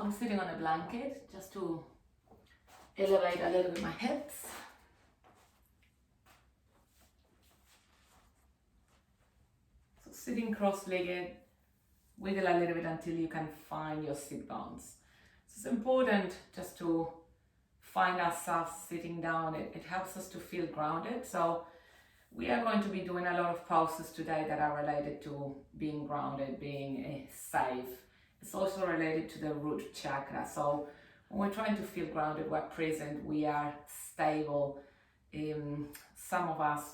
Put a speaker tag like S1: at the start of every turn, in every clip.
S1: I'm sitting on a blanket just to elevate a little bit my hips. So sitting cross-legged, wiggle a little bit until you can find your sit bones. So it's important just to find ourselves sitting down. It helps us to feel grounded. So we are going to be doing a lot of poses today that are related to being grounded, being safe. It's also related to the root chakra. So when we're trying to feel grounded, we're present, we are stable. Some of us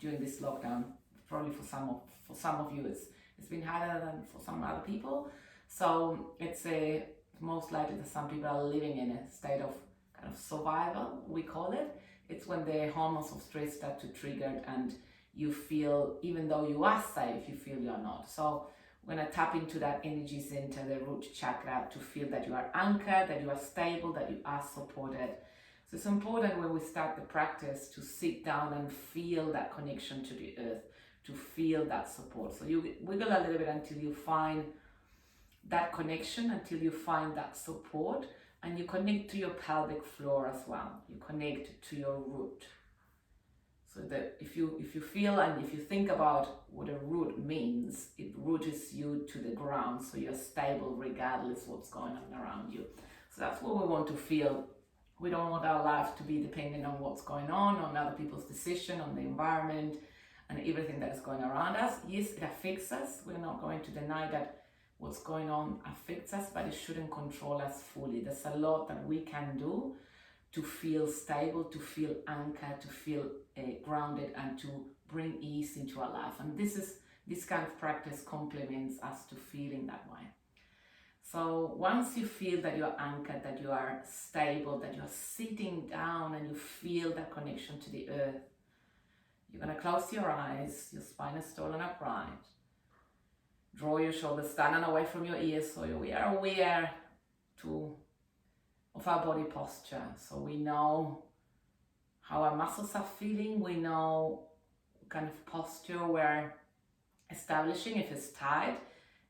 S1: during this lockdown, probably for some of you, it's been harder than for some other people. So it's most likely that some people are living in a state of kind of survival, we call it. It's when the hormones of stress start to trigger and you feel, even though you are safe, you feel you're not. So we're going to tap into that energy center, the root chakra, to feel that you are anchored, that you are stable, that you are supported. So it's important when we start the practice to sit down and feel that connection to the earth, to feel that support. So you wiggle a little bit until you find that connection, until you find that support, and you connect to your pelvic floor as well. You connect to your root. So that if you feel and if you think about what a root means, it roots you to the ground, so you're stable regardless what's going on around you. So that's what we want to feel. We don't want our life to be dependent on what's going on other people's decision, on the environment, and everything that is going around us. Yes, it affects us. We're not going to deny that what's going on affects us, but it shouldn't control us fully. There's a lot that we can do to feel stable, to feel anchored, to feel grounded, and to bring ease into our life. And this kind of practice complements us to feeling that way. So once you feel that you're anchored, that you are stable, that you're sitting down and you feel that connection to the earth, you're going to close your eyes, your spine is tall and upright. Draw your shoulders down and away from your ears, so we are aware of our body posture. So we know how our muscles are feeling, we know what kind of posture we're establishing, if it's tight,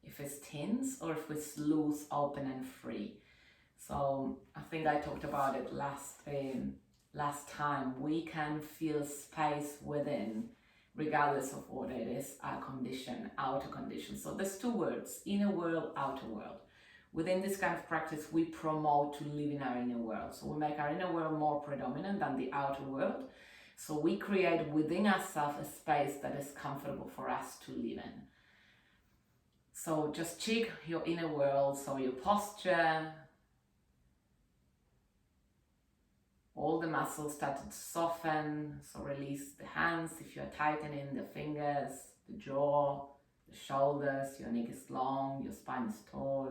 S1: if it's tense, or if it's loose, open and free. So I think I talked about it last time. We can feel space within, regardless of what it is, our condition, outer condition. So there's two words, inner world, outer world. Within this kind of practice, we promote to live in our inner world. So we make our inner world more predominant than the outer world. So we create within ourselves a space that is comfortable for us to live in. So just check your inner world, so your posture, all the muscles started to soften, so release the hands if you're tightening, the fingers, the jaw, the shoulders, your neck is long, your spine is tall.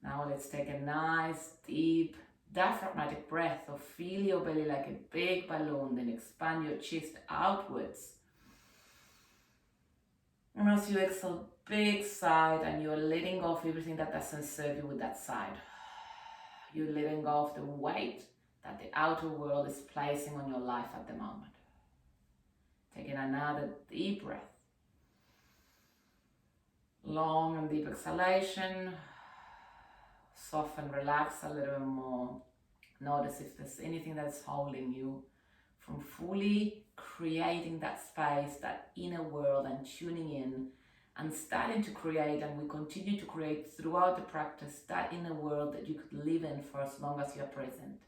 S1: Now let's take a nice deep diaphragmatic breath, or feel your belly like a big balloon, then expand your chest outwards. And as you exhale, big sigh, and you're letting go of everything that doesn't serve you with that side. You're letting go of the weight that the outer world is placing on your life at the moment. Taking another deep breath. Long and deep exhalation. Soften, relax a little bit more. Notice if there's anything that's holding you from fully creating that space, that inner world, and tuning in and starting to create, and we continue to create throughout the practice, that inner world that you could live in for as long as you're present.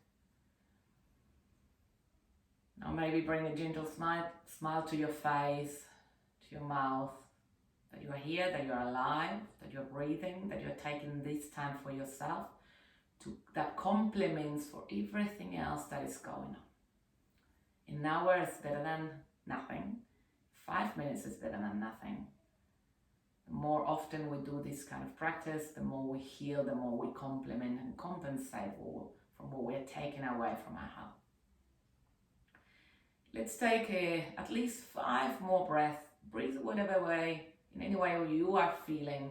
S1: Now maybe bring a gentle smile to your face, to your mouth, that you are here, that you are alive, that you're breathing, that you're taking this time for yourself, that complements for everything else that is going on. An hour is better than nothing. 5 minutes is better than nothing. The more often we do this kind of practice, the more we heal, the more we complement and compensate from what we're taking away from our health. Let's take at least 5 more breaths. Breathe whatever way, in any way you are feeling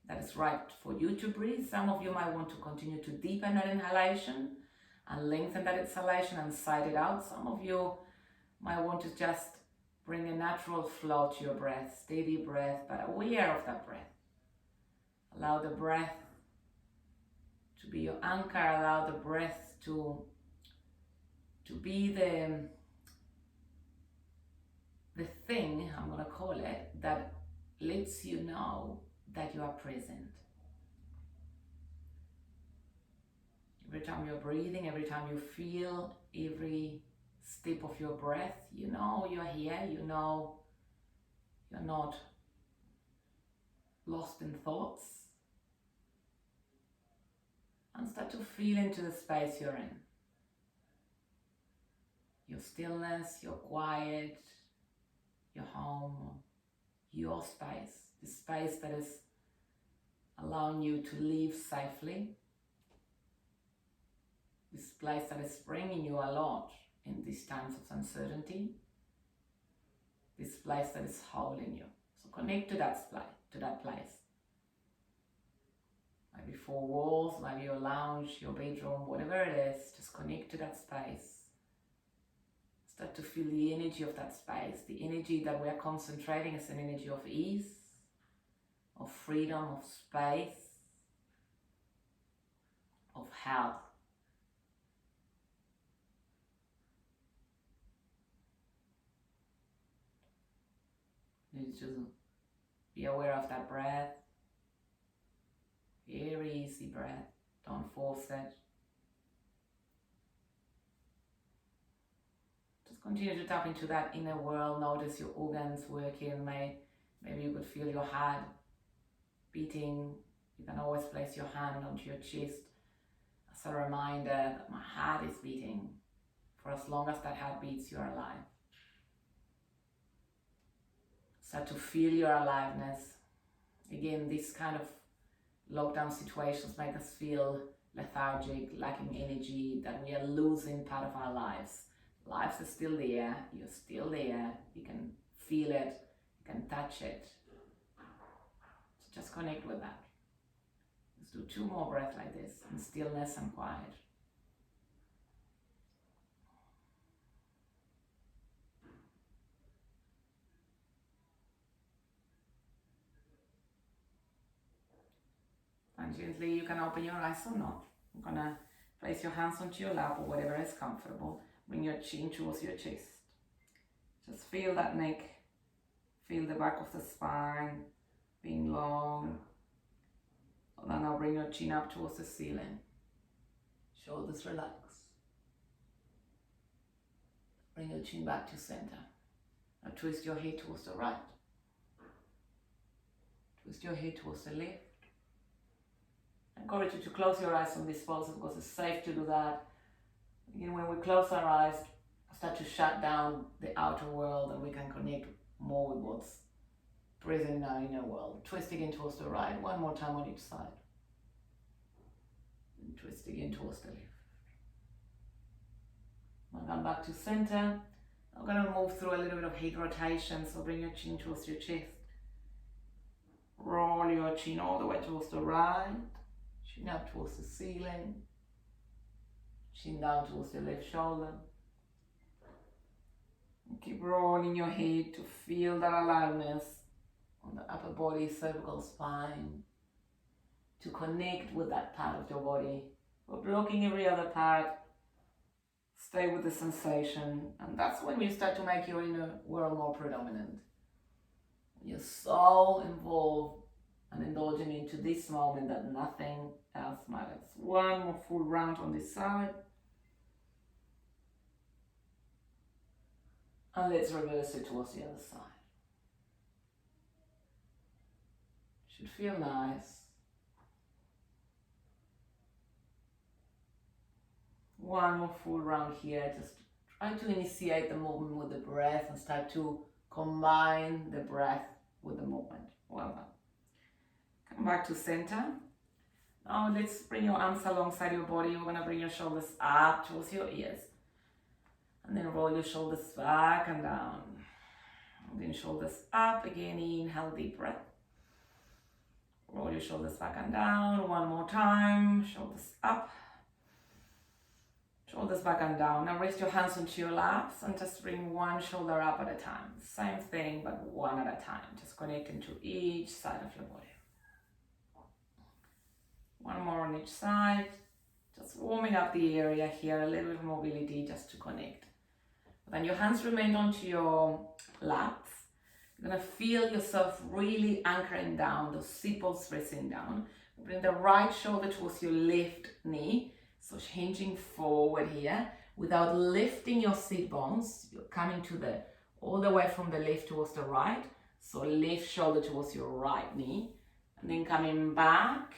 S1: that is right for you to breathe. Some of you might want to continue to deepen that inhalation and lengthen that exhalation and sigh it out. Some of you might want to just bring a natural flow to your breath, steady breath, but aware of that breath. Allow the breath to be your anchor. Allow the breath to be the thing, I'm gonna call it, that lets you know that you are present. Every time you're breathing, every time you feel every step of your breath, you know you're here, you know you're not lost in thoughts. And start to feel into the space you're in. Your stillness, your quiet, your home, your space. The space that is allowing you to live safely. This place that is bringing you a lot in these times of uncertainty. This place that is holding you. So connect to that place. Maybe 4 walls, maybe your lounge, your bedroom, whatever it is, just connect to that space. Start to feel the energy of that space. The energy that we're concentrating is an energy of ease, of freedom, of space, of health. You need to be aware of that breath. Very easy breath. Don't force it. Just continue to tap into that inner world. Notice your organs working. Maybe you could feel your heart beating. You can always place your hand onto your chest as a reminder that my heart is beating. For as long as that heart beats, you're alive. Start to feel your aliveness. Again, this kind of lockdown situations make us feel lethargic, lacking energy, that we are losing part of our lives. Life is still there, you're still there, you can feel it, you can touch it. So just connect with that. Let's do 2 more breaths like this, in stillness and quiet. And gently you can open your eyes or not. I'm gonna place your hands onto your lap or whatever is comfortable. Bring your chin towards your chest. Just feel that neck. Feel the back of the spine being long. And then now bring your chin up towards the ceiling. Shoulders relax. Bring your chin back to center. Now twist your head towards the right. Twist your head towards the left. I encourage you to close your eyes on this pulse because it's safe to do that. Again, when we close our eyes, start to shut down the outer world and we can connect more with what's present in our inner world. Twist again towards the right, 1 more time on each side. And twist again towards the left. Now come back to center. I'm going to move through a little bit of head rotation, so bring your chin towards your chest. Roll your chin all the way towards the right. Chin up towards the ceiling. Chin down towards the left shoulder. And keep rolling your head to feel that aliveness on the upper body, cervical spine. To connect with that part of your body. We're blocking every other part. Stay with the sensation. And that's when you start to make your inner world more predominant. You're so involved and indulging into this moment that nothing else matters. 1 more full round on this side. And let's reverse it towards the other side. Should feel nice. 1 more full round here. Just try to initiate the movement with the breath and start to combine the breath with the movement. Well done. Come back to center. Now let's bring your arms alongside your body. You're going to bring your shoulders up towards your ears. And then roll your shoulders back and down. And then shoulders up. Again, inhale, deep breath. Roll your shoulders back and down. 1 more time. Shoulders up. Shoulders back and down. Now rest your hands onto your laps and just bring 1 shoulder up at a time. Same thing, but 1 at a time. Just connecting to each side of your body. One more on each side. Just warming up the area here, a little bit of mobility just to connect. Then your hands remain onto your laps. You're gonna feel yourself really anchoring down, those sit bones pressing down. Bring the right shoulder towards your left knee. So hinging forward here without lifting your sit bones. You're coming to the, all the way from the left towards the right. So left shoulder towards your right knee. And then coming back.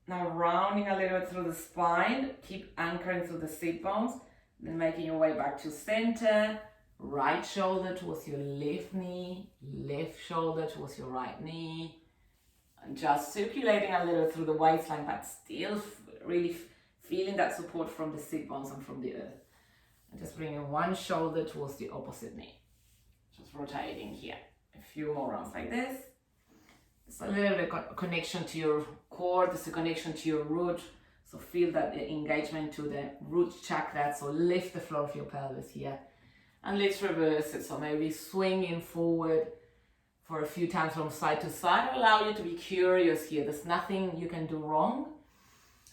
S1: Now rounding a little bit through the spine. Keep anchoring through the sit bones. Then making your way back to center. Right shoulder towards your left knee. Left shoulder towards your right knee. And just circulating a little through the waistline, but still really feeling that support from the sit bones and from the earth. And just bringing one shoulder towards the opposite knee. Just rotating here. A few more rounds like this. It's a little bit of connection to your core. There's a connection to your root. So feel that engagement to the root chakra. So lift the floor of your pelvis here. And let's reverse it. So maybe swinging forward for a few times from side to side. Allow you to be curious here. There's nothing you can do wrong.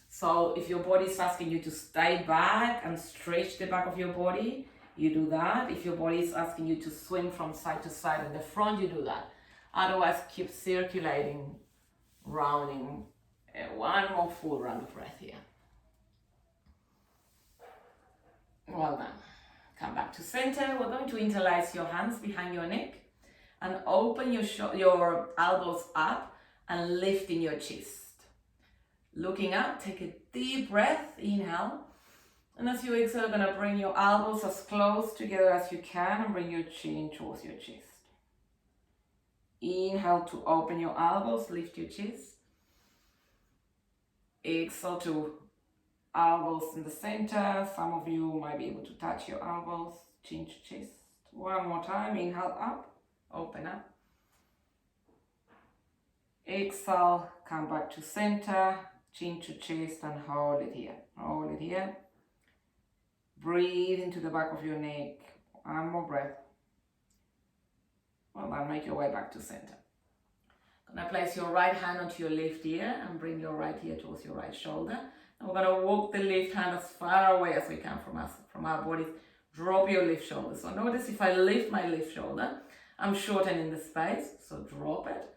S1: So if your body is asking you to stay back and stretch the back of your body, you do that. If your body is asking you to swing from side to side in the front, you do that. Otherwise, keep circulating, rounding. One more full round of breath here. Well done. Come back to center. We're going to interlace your hands behind your neck and open your elbows up and lifting your chest. Looking up, take a deep breath, inhale. And as you exhale, you're gonna bring your elbows as close together as you can and bring your chin towards your chest. Inhale to open your elbows, lift your chest. Exhale to elbows in the center. Some of you might be able to touch your elbows, chin to chest. One more time, inhale up, open up. Exhale, come back to center, chin to chest and hold it here. Hold it here. Breathe into the back of your neck. One more breath. Well done, make your way back to center. Gonna place your right hand onto your left ear and bring your right ear towards your right shoulder. And we're gonna walk the left hand as far away as we can from our bodies. Drop your left shoulder. So notice if I lift my left shoulder, I'm shortening the space. So drop it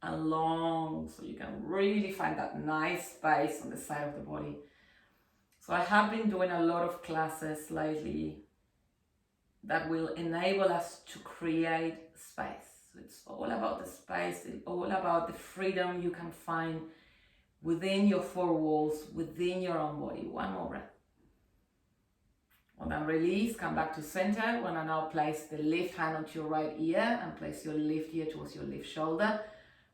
S1: and long, so you can really find that nice space on the side of the body. So I have been doing a lot of classes lately that will enable us to create space. So it's all about the space, it's all about the freedom you can find within your four walls, within your own body. One more breath. Well then release, come back to center. When I now place the left hand onto your right ear and place your left ear towards your left shoulder.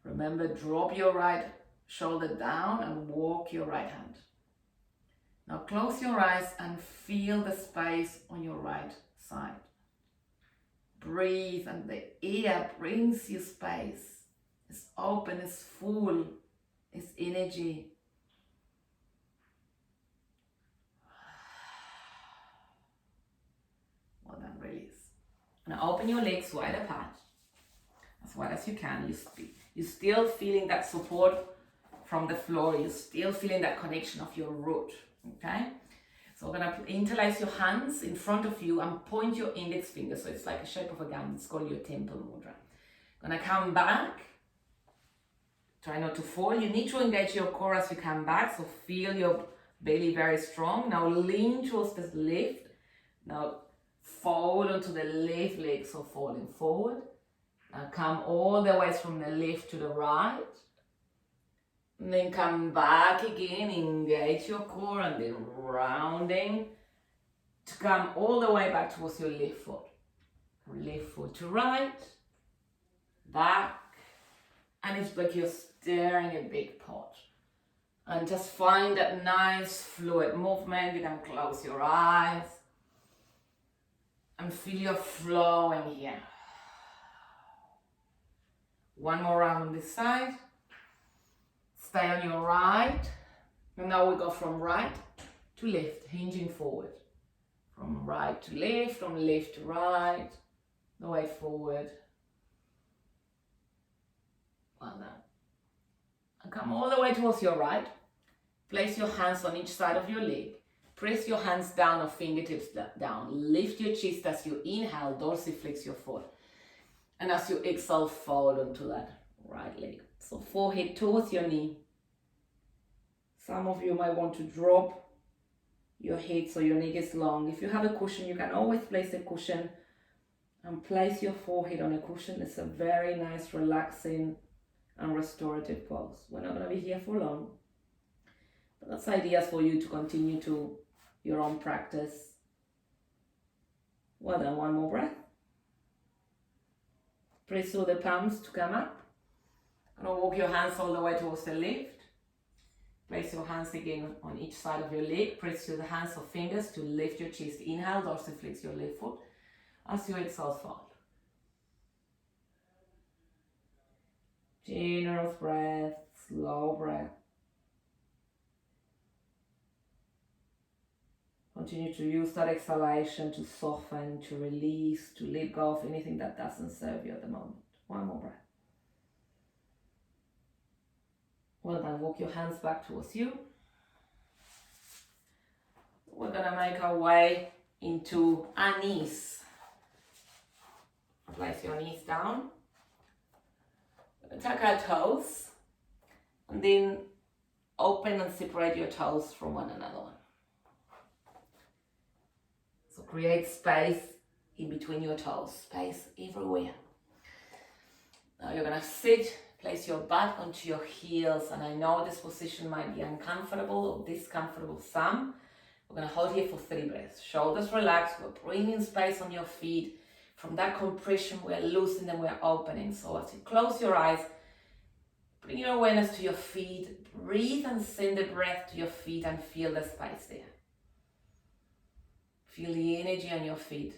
S1: Remember, drop your right shoulder down and walk your right hand. Now close your eyes and feel the space on your right side. Breathe and the air brings you space. It's open, it's full, it's energy. Well done, release. Now open your legs wide apart, as wide as you can. You're still feeling that support from the floor. You're still feeling that connection of your root, okay? So we're gonna interlace your hands in front of you and point your index finger. So it's like a shape of a gun. It's called your temple mudra. Gonna come back. Try not to fall. You need to engage your core as you come back. So feel your belly very strong. Now lean towards the left. Now fold onto the left leg. So falling forward. Now come all the way from the left to the right. And then come back again, engage your core and then rounding to come all the way back towards your left foot. Left foot to right, back, and it's like you're stirring a big pot. And just find that nice fluid movement. You can close your eyes and feel your flowing here. One more round on this side. Stay on your right. And now we go from right to left, hinging forward. From right to left, from left to right, the way forward. Well done. And come all the way towards your right. Place your hands on each side of your leg. Press your hands down or fingertips down. Lift your chest as you inhale, dorsiflex your foot. And as you exhale, fold onto that right leg. So forehead towards your knee. Some of you might want to drop your head so your neck is long. If you have a cushion, you can always place a cushion and place your forehead on a cushion. It's a very nice, relaxing and restorative pose. We're not going to be here for long. But that's ideas for you to continue to your own practice. Well done, one more breath. Press through the palms to come up. Gonna walk your hands all the way towards the left. Place your hands again on each side of your leg. Press through the hands or fingers to lift your chest. Inhale, dorsiflex your left foot. As you exhale, fold. Generous breath, slow breath. Continue to use that exhalation to soften, to release, to let go of anything that doesn't serve you at the moment. One more breath. Well done. Walk your hands back towards you. We're going to make our way into our knees. Place your knees down. Tuck our toes. And then open and separate your toes from one another. So create space in between your toes. Space everywhere. Now you're going to sit. Place your butt onto your heels, and I know this position might be uncomfortable or discomfortable some. We're going to hold here for 3 breaths. Shoulders relaxed. We're bringing space on your feet. From that compression, we're loosening and we're opening. So as you close your eyes, bring your awareness to your feet. Breathe and send the breath to your feet and feel the space there. Feel the energy on your feet.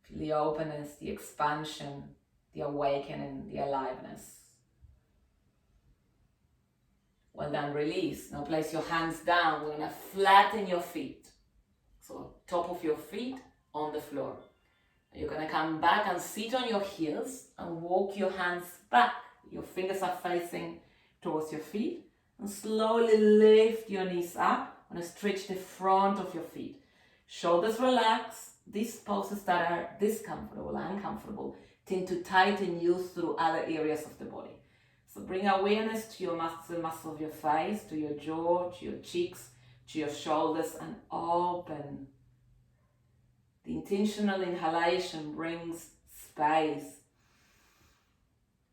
S1: Feel the openness, the expansion, the awakening, the aliveness. Well done, release. Now place your hands down. We're going to flatten your feet. So top of your feet on the floor. You're going to come back and sit on your heels and walk your hands back. Your fingers are facing towards your feet. And slowly lift your knees up and stretch the front of your feet. Shoulders relax. These poses that are discomfortable, uncomfortable, tend to tighten you through other areas of the body. So bring awareness to your muscle of your face, to your jaw, to your cheeks, to your shoulders, and open. The intentional inhalation brings space.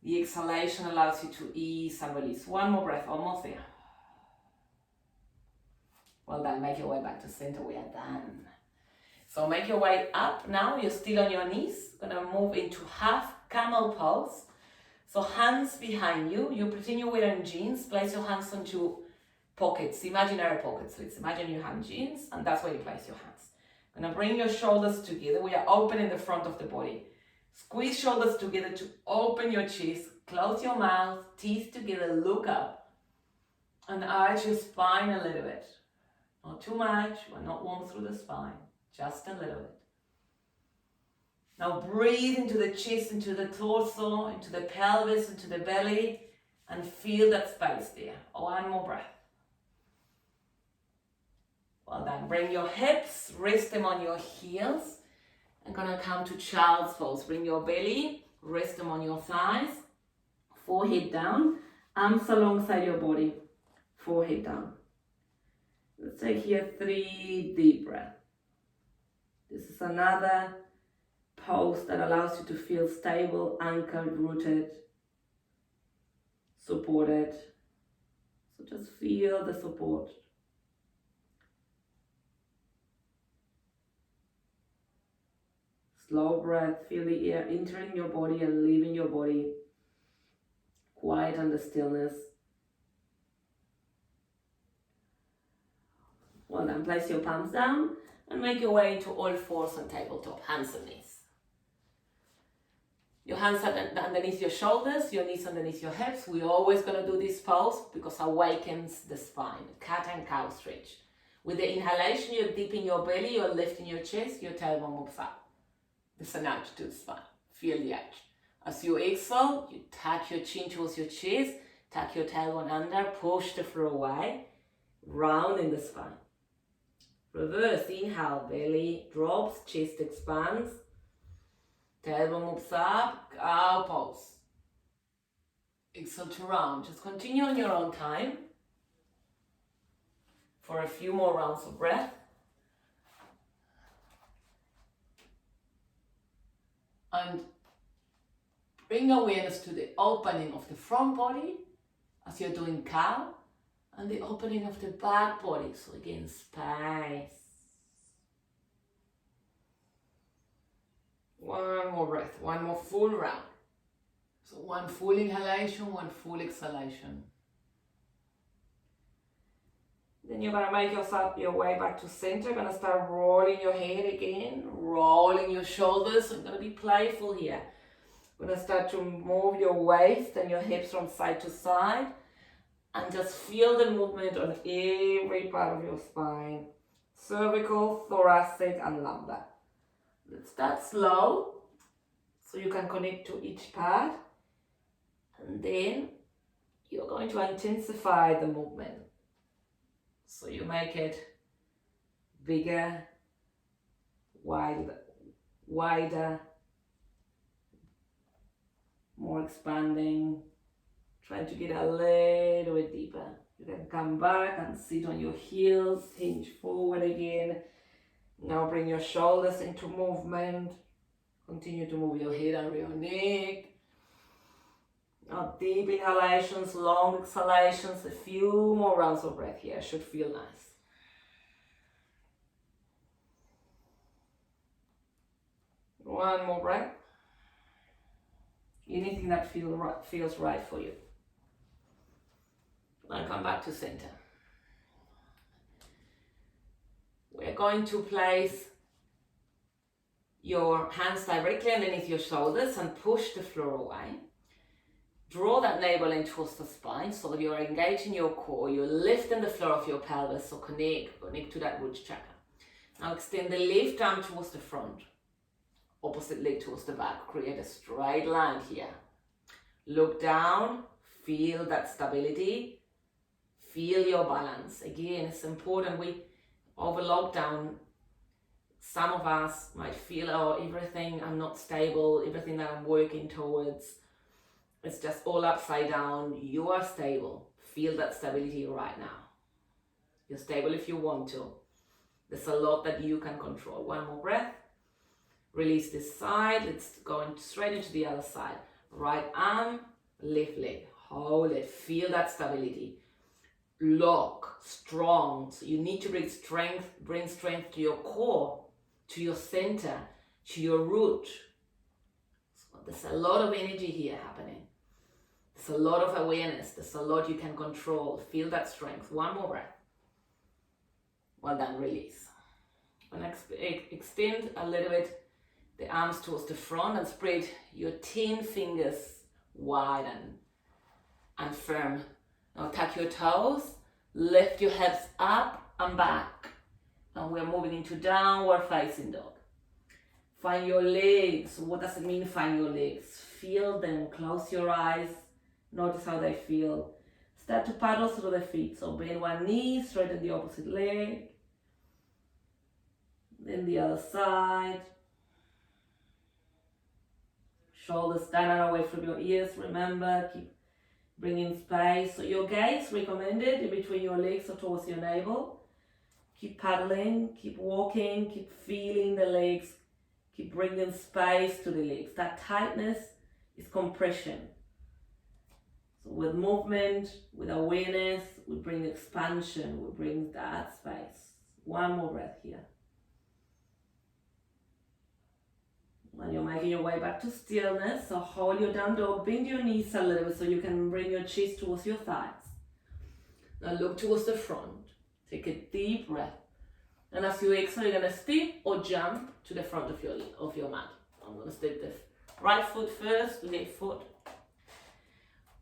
S1: The exhalation allows you to ease and release. One more breath, almost there. Well done, make your way back to center. We are done. So make your way up now. You're still on your knees. Gonna move into half camel pose. So hands behind you. You pretend you're wearing jeans. Place your hands onto pockets, imaginary pockets. Let's imagine you have jeans, and that's where you place your hands. Gonna bring your shoulders together. We are opening the front of the body. Squeeze shoulders together to open your chest. Close your mouth, teeth together, look up. And arch your spine a little bit. Not too much, we're not warm through the spine. Just a little bit. Now breathe into the chest, into the torso, into the pelvis, into the belly, and feel that space there. One more breath. Well done. Bring your hips, rest them on your heels. I'm gonna come to child's pose. Bring your belly, rest them on your thighs, forehead down, arms alongside your body, forehead down. Let's take here 3 deep breaths. This is another pose that allows you to feel stable, anchored, rooted, supported. So just feel the support. Slow breath, feel the air entering your body and leaving your body. Quiet and the stillness. Well done, place your palms down and make your way into all fours on tabletop, hands and knees. Your hands are underneath your shoulders, your knees underneath your hips. We're always going to do this pose because it awakens the spine, cat and cow stretch. With the inhalation, you're deep in your belly, you're lifting your chest, your tailbone moves up. There's an arch to the spine. Feel the arch. As you exhale, you tuck your chin towards your chest, tuck your tailbone under, push the floor away, round in the spine. Reverse, inhale, belly drops, chest expands, tailbone moves up, cow pose. Exhale to round. Just continue on your own time for a few more rounds of breath. And bring awareness to the opening of the front body as you're doing cow, and the opening of the back body. So again, space. One more breath, one more full round. So one full inhalation, one full exhalation. Then you're gonna make yourself your way back to center. You're gonna start rolling your head again, rolling your shoulders. I'm gonna be playful here. We're gonna start to move your waist and your hips from side to side, and just feel the movement on every part of your spine. Cervical, thoracic, and lumbar. Let's start slow, so you can connect to each part. And then you're going to intensify the movement. So you make it bigger, wider, more expanding, trying to get a little bit deeper. You can come back and sit on your heels, hinge forward again. Now bring your shoulders into movement. Continue to move your head under your neck. Now deep inhalations, long exhalations, a few more rounds of breath here. Should feel nice. One more breath. Anything that feels right for you. Now come back to center. We're going to place your hands directly underneath your shoulders and push the floor away. Draw that navel in towards the spine so that you're engaging your core. You're lifting the floor of your pelvis, so connect to that root chakra. Now extend the left arm towards the front, opposite leg towards the back. Create a straight line here. Look down, feel that stability, feel your balance. Again, it's important. Over lockdown, some of us might feel, oh, everything, I'm not stable, everything that I'm working towards, it's just all upside down. You are stable. Feel that stability right now. You're stable if you want to. There's a lot that you can control. One more breath. Release this side. Let's go straight into the other side. Right arm, left leg. Hold it. Feel that stability. Lock, strong. So you need to bring strength to your core, to your center, to your root. So there's a lot of energy here happening. There's a lot of awareness. There's a lot you can control. Feel that strength. One more breath. Well done. Release. And extend a little bit the arms towards the front and spread your 10 fingers wide and firm. Now tuck your toes, lift your hips up and back. And we're moving into downward facing dog. Find your legs. What does it mean, find your legs? Feel them. Close your eyes. Notice how they feel. Start to paddle through the feet. So bend one knee, straighten the opposite leg. Then the other side. Shoulders down and away from your ears. Remember, keep bringing space. So your gaze recommended in between your legs or towards your navel. Keep paddling, keep walking, keep feeling the legs. Keep bringing space to the legs. That tightness is compression. So with movement, with awareness, we bring expansion, we bring that space. One more breath here. When you're making your way back to stillness, so hold your down dog, bend your knees a little bit so you can bring your chest towards your thighs. Now look towards the front. Take a deep breath. And as you exhale, you're going to step or jump to the front of your mat. I'm going to step the right foot first, left foot.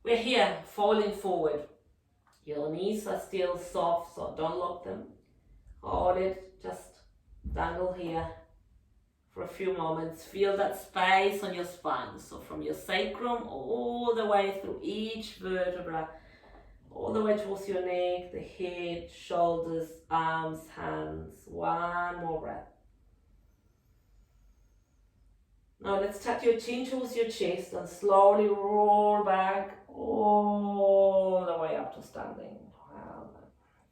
S1: We're here, falling forward. Your knees are still soft, so don't lock them. Hold it, just dangle here
S2: for a few moments. Feel that space on your spine. So from your sacrum all the way through each vertebra, all the way towards your neck, the head, shoulders, arms, hands. One more breath. Now let's tap your chin towards your chest and slowly roll back all the way up to standing. Wow.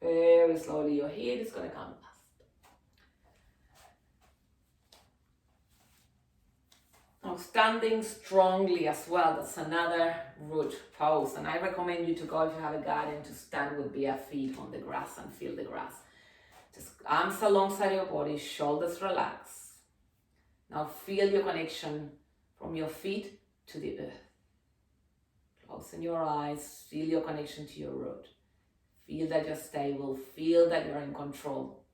S2: Very slowly, your head is going to come last. Now standing strongly as well, that's another root pose. And I recommend you to go, if you have a garden, to stand with bare feet on the grass and feel the grass. Just arms alongside your body, shoulders relaxed. Now feel your connection from your feet to the earth. Closing your eyes, feel your connection to your root. Feel that you're stable, feel that you're in control.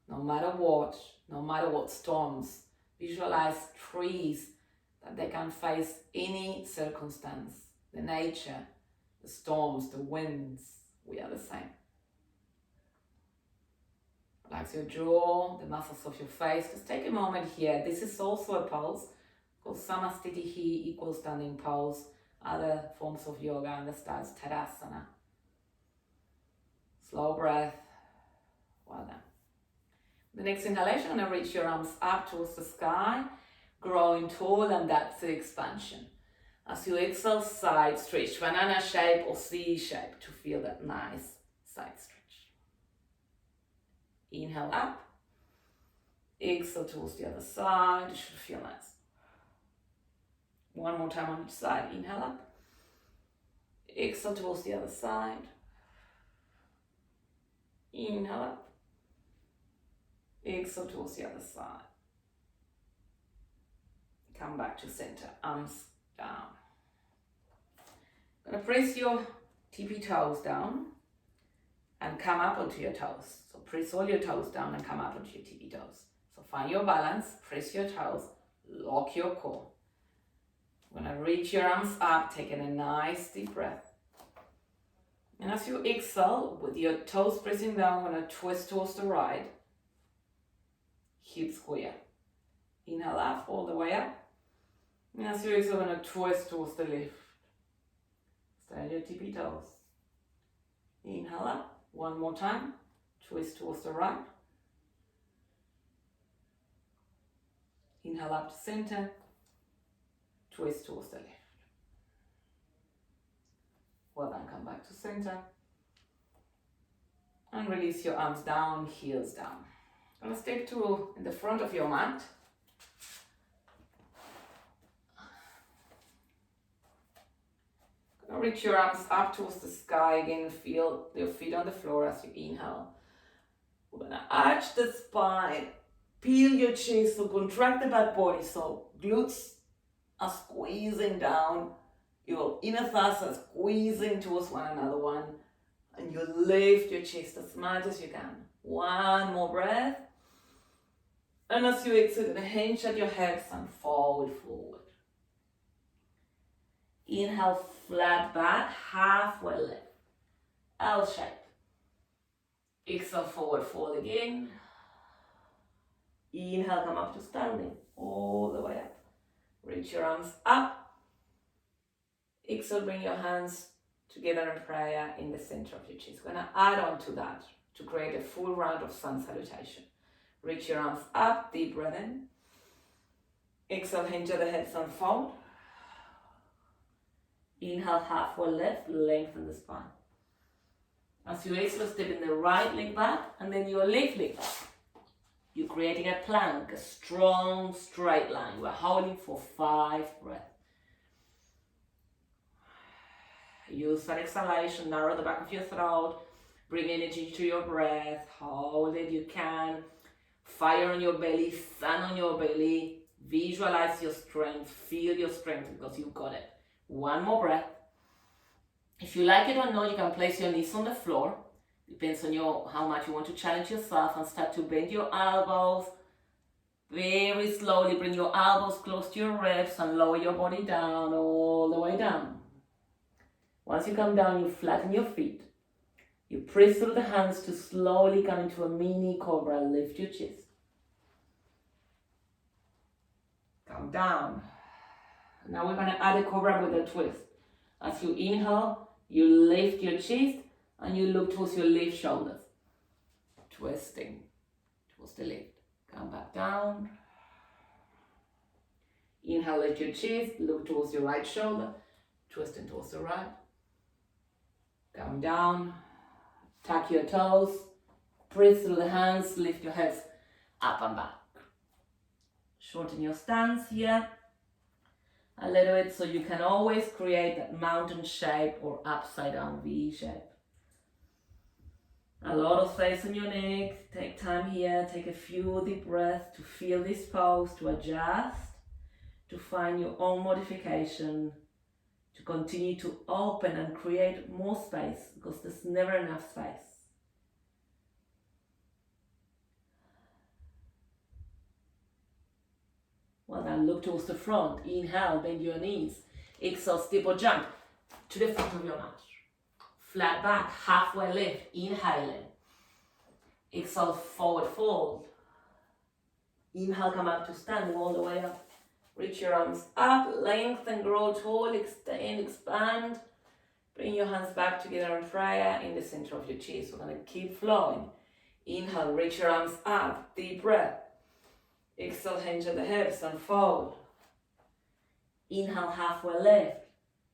S2: No matter what storms, visualize trees that they can face any circumstance. The nature, the storms, the winds, we are the same. Relax your jaw, the muscles of your face. Just take a moment here. This is also a pose called Samastitihi, equal standing pose. Other forms of yoga understand Tadasana. Slow breath. Well done. The next inhalation, I'm going to reach your arms up towards the sky, growing tall, and that's the expansion. As you exhale, side stretch, banana shape or C shape to feel that nice side stretch. Inhale up, exhale towards the other side, it should feel nice. One more time on each side, inhale up, exhale towards the other side, inhale up, exhale towards the other side. Come back to center, arms down. Gonna press your tippy toes down and come up onto your toes. So press all your toes down and come up onto your tippy toes. So find your balance, press your toes, lock your core. I'm gonna reach your arms up, taking a nice deep breath. And as you exhale, with your toes pressing down, I'm gonna twist towards the right, hip square. Inhale up, all the way up. And as you exhale, I'm gonna twist towards the left. Stay on your tippy toes. Inhale up. One more time, twist towards the right. Inhale up to center, twist towards the left. Well done, come back to center. And release your arms down, heels down. I'm gonna step to in the front of your mat. Reach your arms up towards the sky again. Feel your feet on the floor as you inhale. We're gonna arch the spine, peel your chest, so contract the back body. So glutes are squeezing down, your inner thighs are squeezing towards one another, and you lift your chest as much as you can. One more breath. And as you exhale, hinge at your hips and fold forward. Inhale, flat back, halfway lift, L shape. Exhale, forward fold again. Inhale, come up to standing, all the way up. Reach your arms up. Exhale, bring your hands together in prayer in the center of your chest. We're gonna add on to that to create a full round of sun salutation. Reach your arms up, deep breath in. Exhale, hinge at the hips and fold. Inhale, halfway lift, lengthen the spine. As you exhale, step in the right leg back and then your left leg back. You're creating a plank, a strong straight line. We're holding for 5 breaths. Use that exhalation, narrow the back of your throat, bring energy to your breath, hold it, you can. Fire on your belly, fan on your belly, visualize your strength, feel your strength because you've got it. One more breath. If you like it or not, you can place your knees on the floor. Depends on how much you want to challenge yourself, and start to bend your elbows. Very slowly bring your elbows close to your ribs and lower your body down, all the way down. Once you come down, you flatten your feet. You press through the hands to slowly come into a mini cobra. Lift your chest.
S1: Come down. Now we're going to add a cobra with a twist. As you inhale, you lift your chest and you look towards your left shoulders. Twisting towards the left. Come back down. Inhale, lift your chest, look towards your right shoulder, twisting towards the right. Come down, tuck your toes, breathe through the hands, lift your heads up and back. Shorten your stance here a little bit so you can always create that mountain shape or upside down V shape. A lot of space on your neck. Take time here, take a few deep breaths to feel this pose, to adjust, to find your own modification, to continue to open and create more space because there's never enough space. Well done, look towards the front. Inhale, bend your knees. Exhale, step or jump to the front of your mat. Flat back, halfway lift, inhaling. Exhale, forward fold. Inhale, come up to stand, all the way up. Reach your arms up, lengthen, grow tall, extend, expand. Bring your hands back together in prayer in the center of your chest. We're going to keep flowing. Inhale, reach your arms up, deep breath. Exhale, hinge at the hips and fold. Inhale, halfway lift.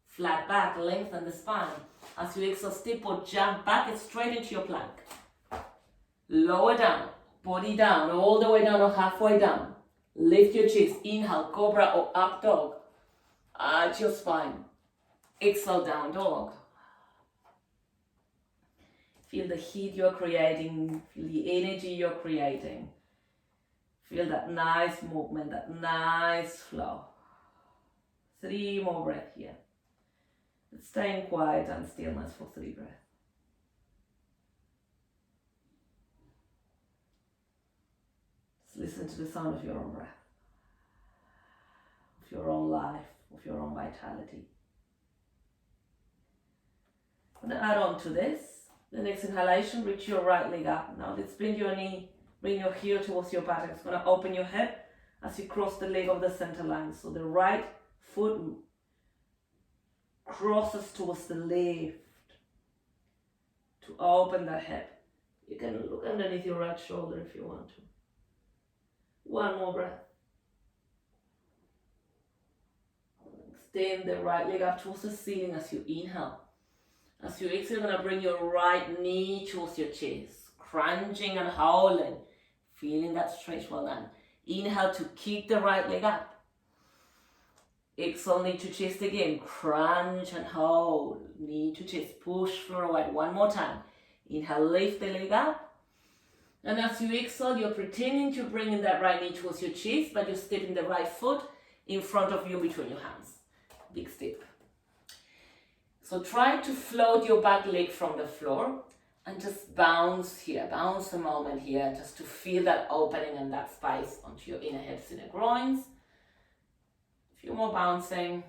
S1: Flat back, lengthen the spine. As you exhale, step or jump back straight into your plank. Lower down, body down, all the way down or halfway down. Lift your chest, inhale, cobra or up dog. Arch your spine. Exhale, down dog. Feel the heat you're creating, feel the energy you're creating. Feel that nice movement, that nice flow. 3 more breaths here. Staying quiet and stillness for 3 breaths. Just listen to the sound of your own breath, of your own life, of your own vitality. I'm going to add on to this. The next inhalation, reach your right leg up. Now let's bend your knee, bring your heel towards your buttock. It's going to open your hip as you cross the leg of the center line. So the right foot crosses towards the left to open that hip. You can look underneath your right shoulder if you want to. 1 more breath. Extend the right leg up towards the ceiling as you inhale. As you exhale, you're going to bring your right knee towards your chest, crunching and howling, feeling that stretch. Well done. Inhale to kick the right leg up. Exhale, knee to chest again, crunch and hold, knee to chest, push floor wide. 1 more time. Inhale, lift the leg up. And as you exhale, you're pretending to bring in that right knee towards your chest, but you're stepping the right foot in front of you between your hands. Big step. So try to float your back leg from the floor and just bounce here, bounce a moment here, just to feel that opening and that space onto your inner hips, inner groins. Few more bouncing.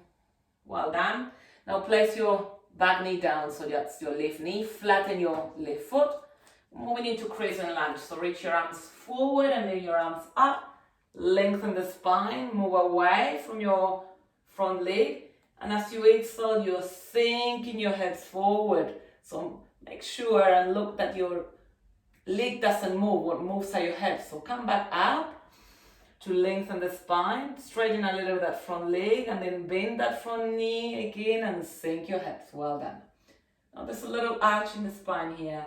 S1: Well done. Now place your back knee down, so that's your left knee. Flatten your left foot. Moving into crescent lunge. So reach your arms forward and then your arms up. Lengthen the spine. Move away from your front leg. And as you exhale, you're sinking your hips forward. So make sure and look that your leg doesn't move. What moves are your hips. So come back up to lengthen the spine. Straighten a little bit that front leg and then bend that front knee again and sink your hips. Well done. Now there's a little arch in the spine here.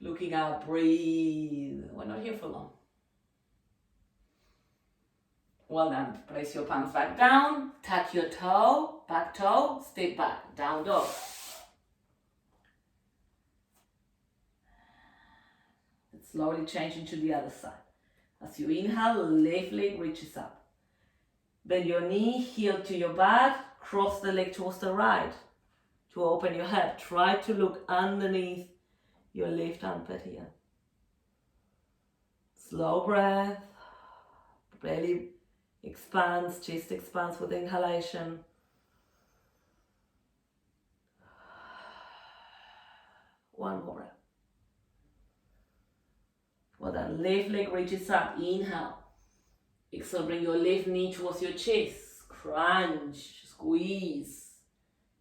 S1: Looking out, breathe. We're not here for long. Well done. Place your palms back down. Touch your toe, back toe, step back, down dog. And slowly change into the other side. As you inhale, left leg reaches up. Bend your knee, heel to your back, cross the leg towards the right to open your head. Try to look underneath your left armpit here. Slow breath. Belly expands, chest expands with inhalation. One more breath. Well done. Left leg reaches up. Inhale.
S2: Exhale, bring your left knee towards your chest. Crunch, squeeze.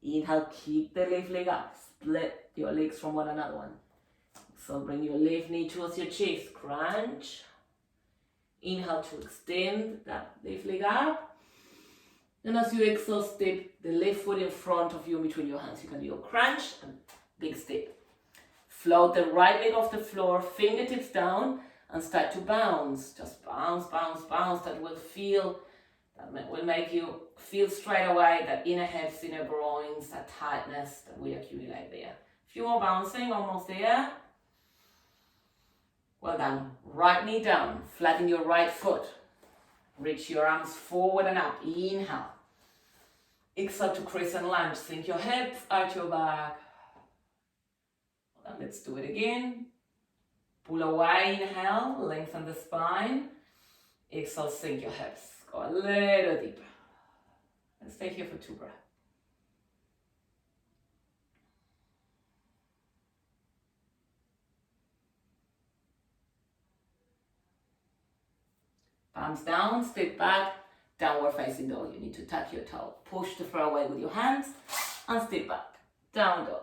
S2: Inhale, keep the left leg up. Split your legs from one another one. So bring your left knee towards your chest. Crunch. Inhale to extend that left leg up. And as you exhale, step the left foot in front of you between your hands. You can do your crunch and big step. Float the right leg off the floor, fingertips down, and start to bounce. Just bounce, bounce, bounce. That will make you feel straight away that inner hips, inner groins, that tightness that we accumulate there. A few more bouncing, almost there. Well done. Right knee down, flatten your right foot. Reach your arms forward and up. Inhale. Exhale to crescent lunge. Sink your hips, arch your back. And let's do it again. Pull away, inhale, lengthen the spine. Exhale, sink your hips. Go a little deeper. And stay here for 2 breaths. Palms down, step back, downward facing dog. You need to tuck your toe. Push the floor away with your hands and step back. Down dog.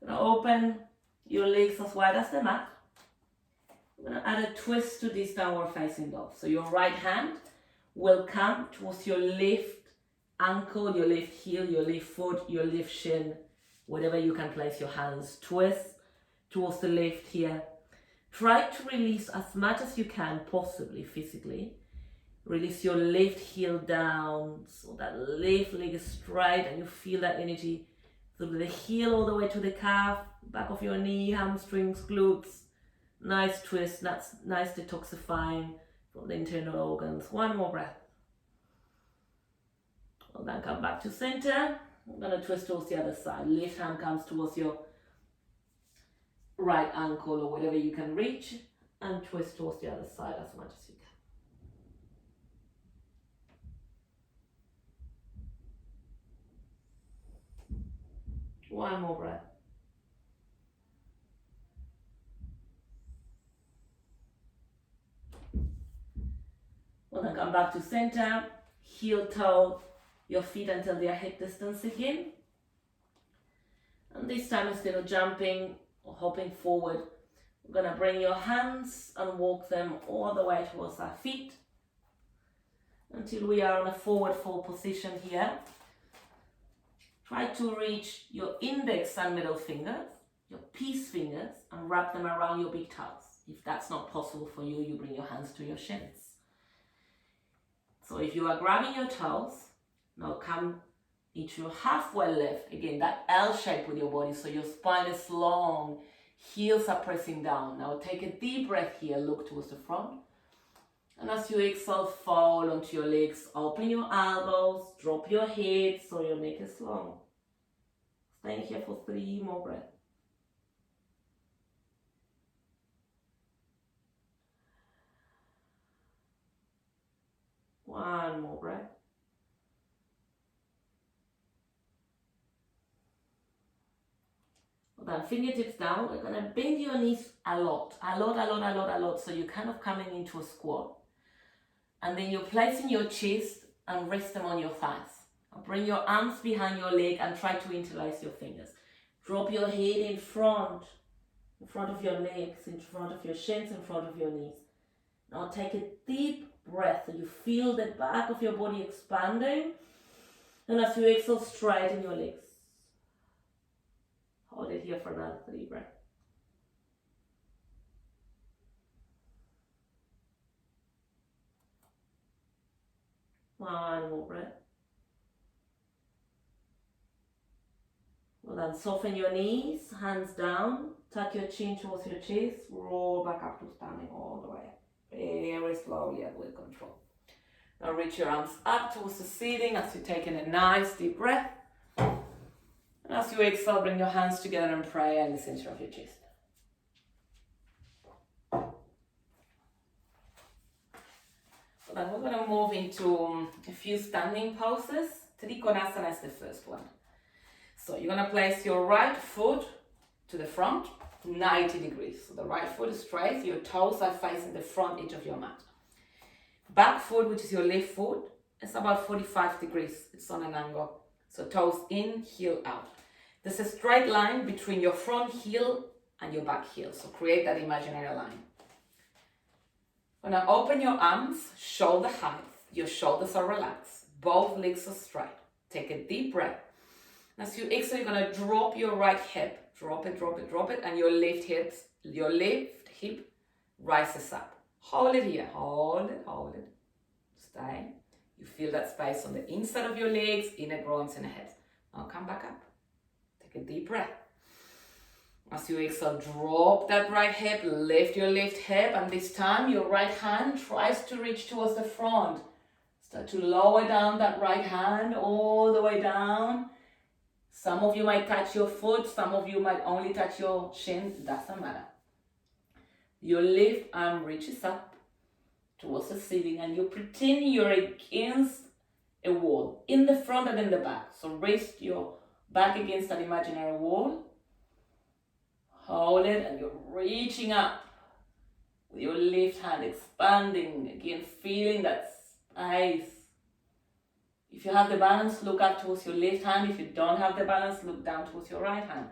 S2: Gonna open your legs as wide as the mat. We're gonna add a twist to this downward facing dog. So your right hand will come towards your left ankle, your left heel, your left foot, your left shin, wherever you can place your hands. Twist towards the left here. Try to release as much as you can, possibly physically. Release your left heel down so that left leg is straight and you feel that energy through the heel all the way to the calf, back of your knee, hamstrings, glutes. Nice twist, that's nice detoxifying from the internal organs. One more breath. Well, then come back to center. I'm going to twist towards the other side. Left hand comes towards your right ankle or whatever you can reach, and twist towards the other side as much as you can. One more breath. Well, then come back to center, heel toe your feet until they are hip distance again. And this time, instead of jumping or hopping forward, we're gonna bring your hands and walk them all the way towards our feet until we are in a forward fold position here. Try to reach your index and middle fingers, your peace fingers, and wrap them around your big toes. If that's not possible for you, you bring your hands to your shins. So if you are grabbing your toes, now come into your halfway lift. Again, that L shape with your body, so your spine is long, heels are pressing down. Now take a deep breath here, look towards the front. And as you exhale, fall onto your legs, open your elbows, drop your head so your neck is long. Stay here for 3 more breaths. One more breath. Well, then fingertips down. We're gonna bend your knees a lot, so you're kind of coming into a squat. And then you're placing your chest and rest them on your thighs. Bring your arms behind your leg and try to interlace your fingers. Drop your head in front of your legs, in front of your shins, in front of your knees. Now take a deep breath so you feel the back of your body expanding. And as you exhale, straighten your legs. Hold it here for another 3 breaths. One more breath. Well, then soften your knees, hands down, tuck your chin towards your chest, roll back up to standing all the way. Very slowly and with control. Now reach your arms up towards the ceiling as you're taking a nice deep breath. And as you exhale, bring your hands together and pray in the center of your chest. So then we're going to move into a few standing poses. Trikonasana is the first one. So you're going to place your right foot to the front, 90 degrees. So the right foot is straight, your toes are facing the front edge of your mat. Back foot, which is your left foot, it's about 45 degrees. It's on an angle. So toes in, heel out. There's a straight line between your front heel and your back heel. So create that imaginary line. When I open your arms, shoulder height, your shoulders are relaxed, both legs are straight. Take a deep breath. As you exhale, you're gonna drop your right hip, drop it, and your left hip rises up. Hold it here, hold it. Stay. You feel that space on the inside of your legs, inner groins, inner hips. Now come back up. Take a deep breath. As you exhale, drop that right hip, lift your left hip, and this time your right hand tries to reach towards the front. Start to lower down that right hand all the way down. Some of you might touch your foot, some of you might only touch your shin, doesn't matter. Your left arm reaches up towards the ceiling and you pretend you're against a wall, in the front and in the back. So rest your back against that imaginary wall. Hold it and you're reaching up with your left hand expanding, again feeling that space. If you have the balance, look up towards your left hand. If you don't have the balance, look down towards your right hand.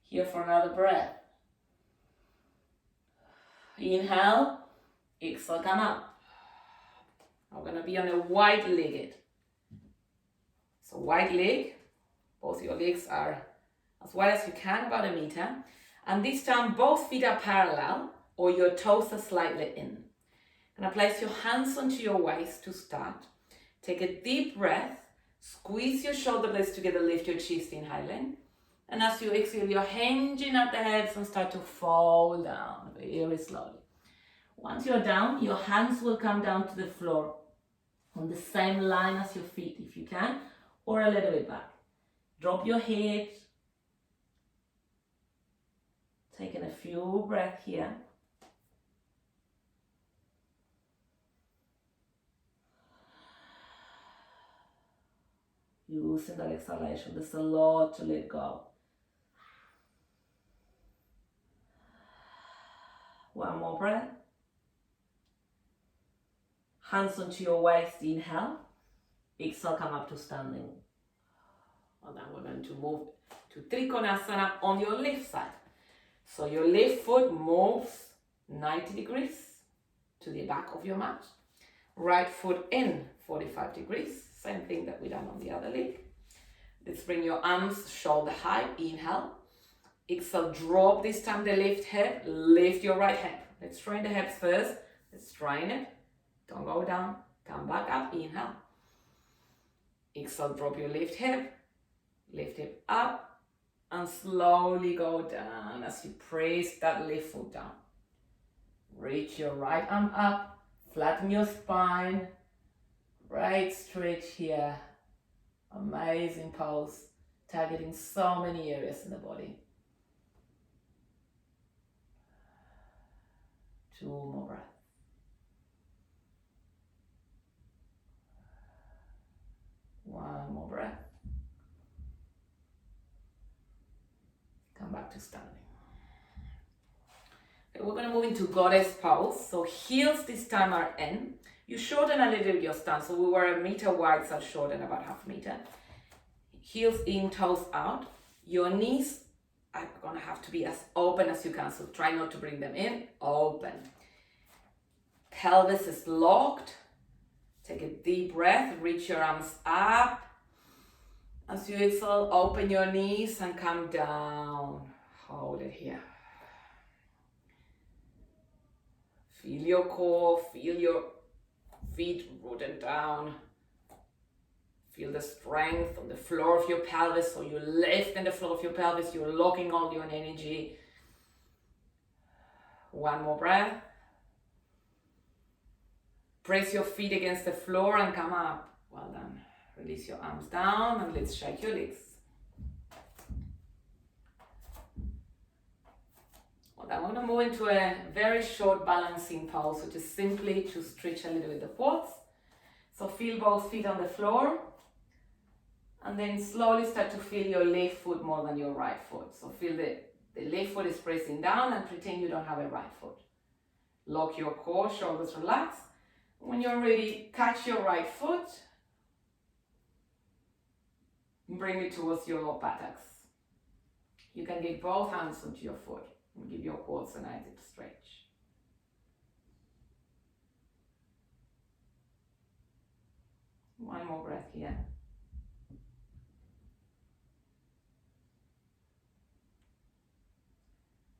S2: Here for another breath. Inhale, exhale, come up. We're going to be on a wide-legged. So wide leg, both your legs are as wide as you can, about 1 meter. And this time, both feet are parallel or your toes are slightly in. And now place your hands onto your waist to start. Take a deep breath, squeeze your shoulder blades together, lift your chest, inhaling. And as you exhale, you're hinging at the hips and start to fall down very slowly. Once you're down, your hands will come down to the floor on the same line as your feet if you can, or a little bit back. Drop your head. Taking a few breaths here. Using that exhalation, there's a lot to let go. One more breath. Hands onto your waist, inhale. Exhale, come up to standing. And then we're going to move to Trikonasana on your left side. So your left foot moves 90 degrees to the back of your mat. Right foot in 45 degrees. Same thing that we done on the other leg. Let's bring your arms shoulder high. Inhale. Exhale, drop this time the left hip. Lift your right hip. Let's strain the hips first. Let's strain it. Don't go down. Come back up. Inhale. Exhale, drop your left hip. Lift it up. And slowly go down as you press that left foot down. Reach your right arm up. Flatten your spine. Great stretch here. Amazing pose. Targeting so many areas in the body. 2 more breaths. One more breath. Come back to standing. Okay, we're going to move into goddess pose. So heels this time are in. You shorten a little bit your stance. So we were 1 meter wide, so shorten about 0.5 meter. Heels in, toes out. Your knees are going to have to be as open as you can. So try not to bring them in. Open. Pelvis is locked. Take a deep breath. Reach your arms up. As you exhale, open your knees and come down. Hold it here. Feel your core, feel your feet rooted down. Feel the strength on the floor of your pelvis. So you lift in the floor of your pelvis, you're locking all your energy. One more breath. Press your feet against the floor and come up. Well done. Release your arms down and let's shake your legs. Well, I'm going to move into a very short balancing pose, which is simply to stretch a little bit the quads. So feel both feet on the floor and then slowly start to feel your left foot more than your right foot. So feel the The left foot is pressing down and pretend you don't have a right foot. Lock your core, shoulders relaxed. When you're ready, catch your right foot. Bring it towards your buttocks. You can get both hands onto your foot and give your quads a nice stretch. One more breath here.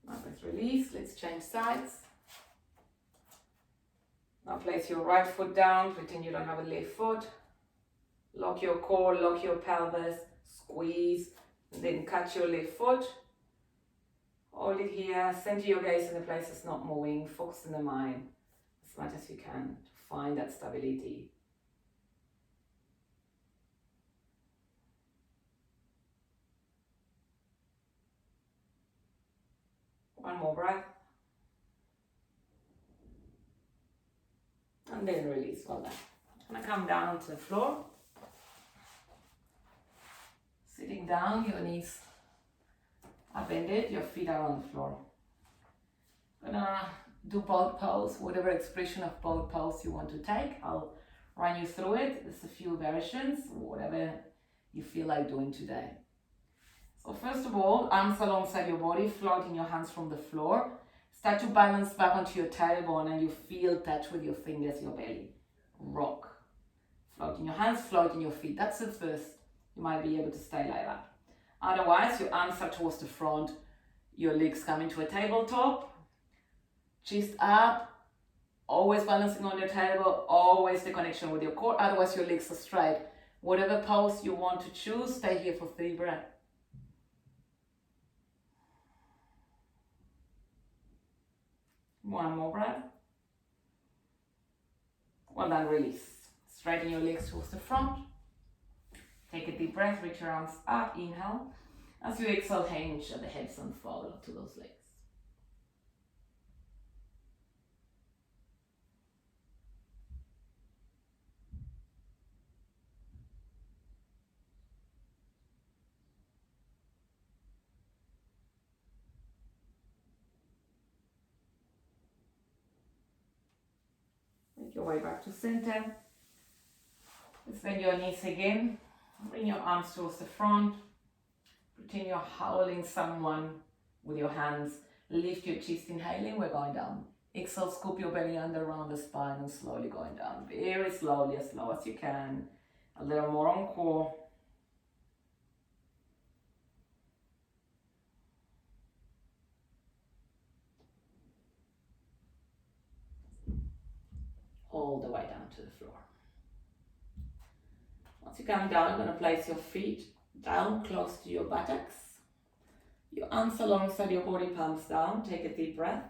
S2: Now let's release, let's change sides. Now place your right foot down, pretend you don't have a left foot. Lock your core, lock your pelvis, squeeze, and then catch your left foot. Hold it here, center your gaze in the place that's not moving, focus in the mind as much as you can to find that stability. One more breath. And then release, well done. I'm gonna come down to the floor. Sitting down, your knees are bended, your feet are on the floor. Gonna do boat pose, whatever expression of boat pose you want to take. I'll run you through it. There's a few versions, whatever you feel like doing today. So first of all, arms alongside your body, floating your hands from the floor. Start to balance back onto your tailbone and you feel touch with your fingers, your belly. Rock. Floating your hands, floating your feet. That's the first. You might be able to stay like that. Otherwise, your arms are towards the front. Your legs come into a tabletop. Chest up. Always balancing on your table. Always the connection with your core. Otherwise, your legs are straight. Whatever pose you want to choose, stay here for 3 breaths. One more breath. Well done, release. Straighten your legs towards the front. Take a deep breath, reach your arms up, inhale. As you exhale, hinge at the hips and fall to those legs. Make your way back to center. Bend your knees again. Bring your arms towards the front. Pretend you're howling someone with your hands. Lift your chest, inhaling, we're going down. Exhale, scoop your belly under around the spine and slowly going down. Very slowly, as slow as you can. A little more on core. All the way down to the floor. Once you come down, you're going to place your feet down close to your buttocks. Your arms alongside your body, palms down. Take a deep breath.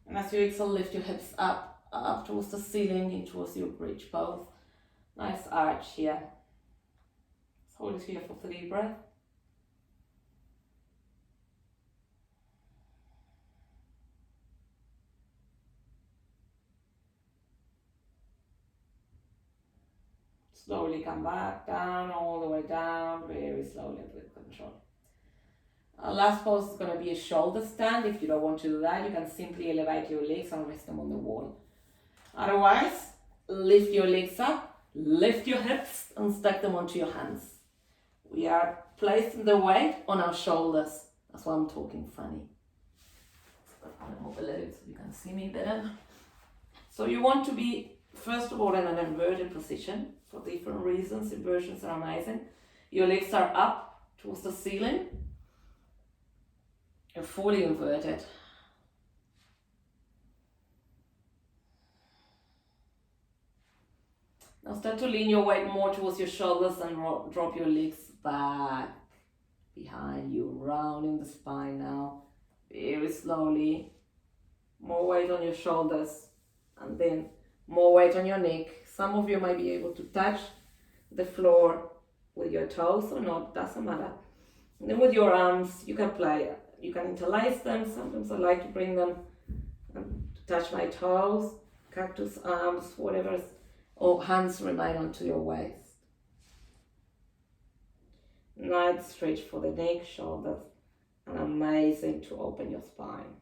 S2: And as you exhale, lift your hips up towards the ceiling, in towards your bridge pose. Nice arch here. Let's hold it here for 3 breaths. Slowly come back, down, all the way down, very slowly and with control. Our last pose is going to be a shoulder stand. If you don't want to do that, you can simply elevate your legs and rest them on the wall. Otherwise, lift your legs up, lift your hips and stack them onto your hands. We are placing the weight on our shoulders. That's why I'm talking funny. I'm going to move a little so you can see me better. So you want to be, first of all, in an inverted position. For different reasons, inversions are amazing. Your legs are up towards the ceiling. You're fully inverted. Now start to lean your weight more towards your shoulders and drop your legs back behind you, rounding the spine now. Very slowly. More weight on your shoulders and then more weight on your neck. Some of you might be able to touch the floor with your toes or not, doesn't matter. And then with your arms, you can play. You can interlace them. Sometimes I like to bring them and touch my toes, cactus arms, whatever, or hands remain onto your waist. Nice stretch for the neck, shoulders, and amazing to open your spine.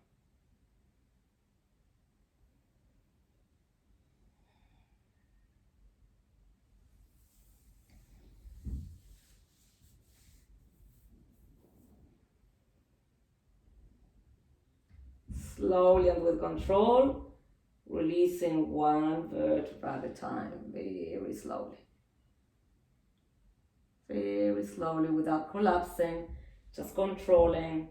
S2: Slowly and with control, releasing one vertebra at a time, very slowly. Very slowly without collapsing, just controlling.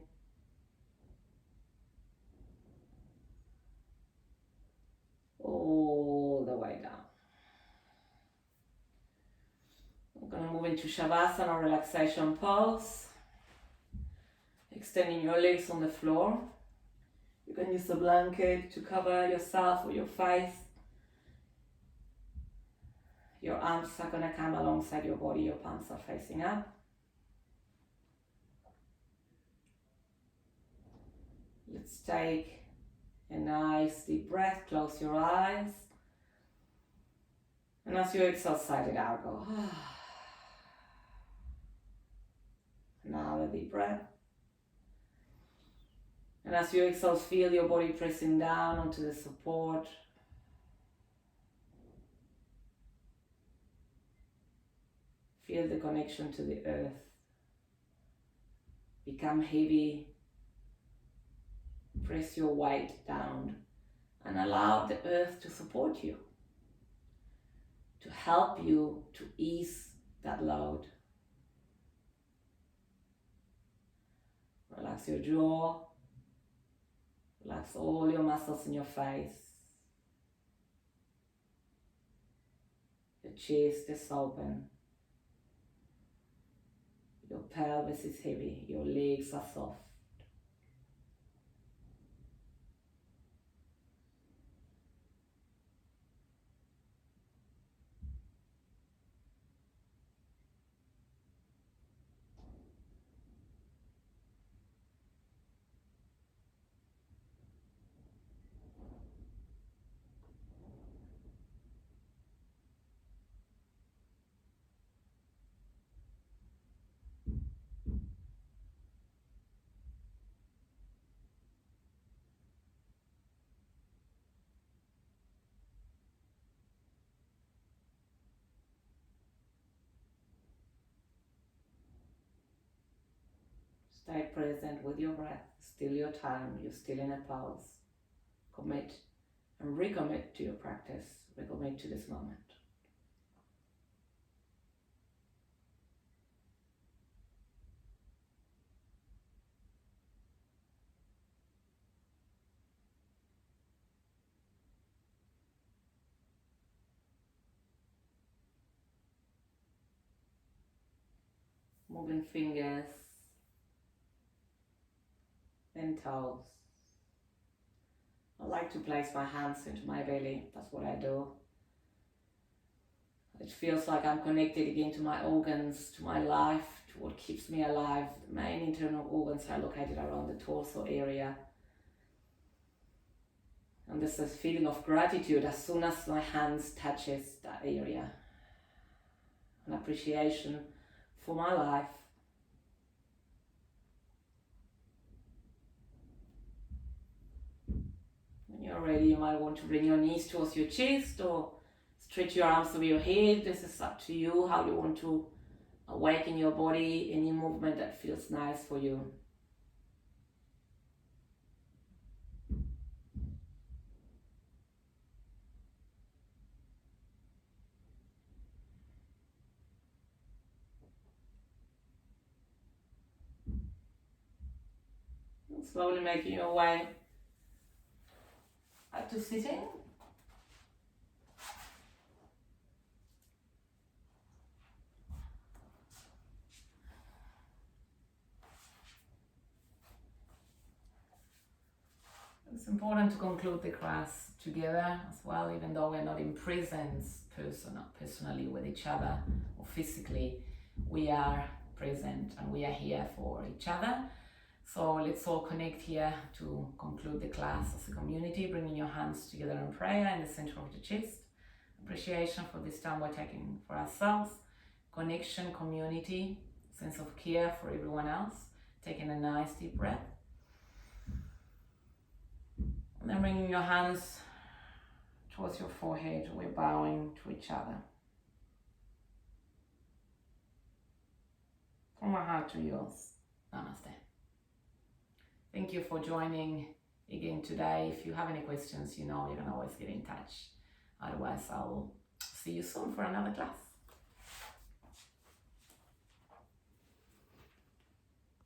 S2: All the way down. We're going to move into Shavasana, relaxation pose. Extending your legs on the floor. You can use a blanket to cover yourself or your face. Your arms are going to come alongside your body, your palms are facing up. Let's take a nice deep breath, close your eyes. And as you exhale, sigh it out, go. Another deep breath. And as you exhale, feel your body pressing down onto the support. Feel the connection to the earth. Become heavy. Press your weight down and allow the earth to support you, to help you to ease that load. Relax your jaw. Relax all your muscles in your face. Your chest is open. Your pelvis is heavy. Your legs are soft. Stay present with your breath. Still your time. You're still in a pause. Commit and recommit to your practice. Recommit to this moment. Moving fingers, then toes. I like to place my hands into my belly. That's what I do. It feels like I'm connected again to my organs, to my life, to what keeps me alive. The main internal organs are located around the torso area. And there's this feeling of gratitude as soon as my hands touches that area. An appreciation for my life. When you're ready, you might want to bring your knees towards your chest or stretch your arms over your head. This is up to you, how you want to awaken your body, any movement that feels nice for you. Slowly making your way up to sitting. It's important to conclude the class together as well, even though we're not in presence personally with each other or physically. We are present and we are here for each other. So let's all connect here to conclude the class as a community, bringing your hands together in prayer in the center of the chest. Appreciation for this time we're taking for ourselves. Connection, community, sense of care for everyone else.
S1: taking a nice deep breath. And then bringing your hands towards your forehead. We're bowing to each other. From my heart to yours. Namaste. Thank you for joining again today. If you have any questions, you know you can always get in touch. Otherwise, I'll see you soon for another class.